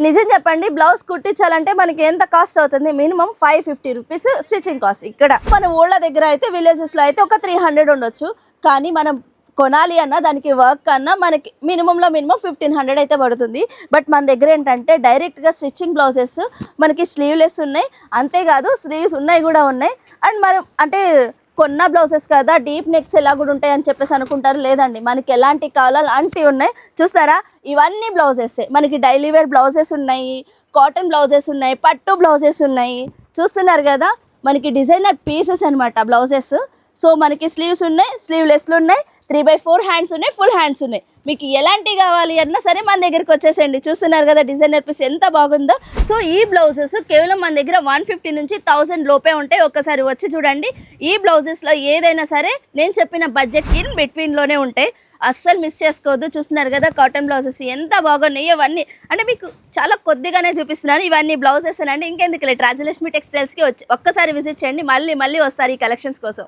నిజం చెప్పండి, బ్లౌజ్ కుట్టించాలంటే మనకి ఎంత కాస్ట్ అవుతుంది? Minimum 550 rupees stitching cost. ఇక్కడ మన ఊళ్ళ దగ్గర అయితే విలేజెస్లో అయితే ఒక 300 ఉండొచ్చు. కానీ మనం కొనాలి అన్న దానికి వర్క్ అన్నా మనకి మినిమం 1500 అయితే పడుతుంది. బట్ మన దగ్గర ఏంటంటే డైరెక్ట్గా స్టిచ్చింగ్ బ్లౌజెస్ మనకి స్లీవ్లెస్ ఉన్నాయి, అంతేకాదు స్లీవ్స్ ఉన్నాయి కూడా ఉన్నాయి. అండ్ మనం అంటే కొన్న బ్లౌజెస్ కదా డీప్ నెక్స్ ఎలా కూడా ఉంటాయి అని చెప్పేసి అనుకుంటారు. లేదండి, మనకి ఎలాంటి కావాలో అలాంటివి ఉన్నాయి. చూస్తారా, ఇవన్నీ బ్లౌజెస్ మనకి డైలీ వేర్ బ్లౌజెస్ ఉన్నాయి, కాటన్ బ్లౌజెస్ ఉన్నాయి, పట్టు బ్లౌజెస్ ఉన్నాయి. చూస్తున్నారు కదా, మనకి డిజైనర్ పీసెస్ అనమాట బ్లౌజెస్. సో మనకి స్లీవ్స్ ఉన్నాయి, స్లీవ్లెస్లు ఉన్నాయి, 3/4 హ్యాండ్స్ ఉన్నాయి, ఫుల్ హ్యాండ్స్ ఉన్నాయి. మీకు ఎలాంటి కావాలి అన్నా సరే మన దగ్గరికి వచ్చేసేయండి. చూస్తున్నారు కదా డిజైనర్ పీస్ ఎంత బాగుందో. సో ఈ బ్లౌజెస్ కేవలం మన దగ్గర 150 నుంచి 1000 లోపే ఉంటాయి. ఒక్కసారి వచ్చి చూడండి. ఈ బ్లౌజెస్లో ఏదైనా సరే నేను చెప్పిన బడ్జెట్ ఇన్ బిట్వీన్లోనే ఉంటాయి, అస్సలు మిస్ చేసుకోవద్దు. చూస్తున్నారు కదా కాటన్ బ్లౌజెస్ ఎంత బాగున్నాయి. ఇవన్నీ అంటే మీకు చాలా కొద్దిగానే చూపిస్తున్నాను. ఇవన్నీ బ్లౌజెస్ అండి. ఇంకెందుకు రాజలక్ష్మి టెక్స్టైల్స్కి వచ్చి ఒక్కసారి విజిట్ చేయండి, మళ్ళీ వస్తారు ఈ కలెక్షన్స్ కోసం.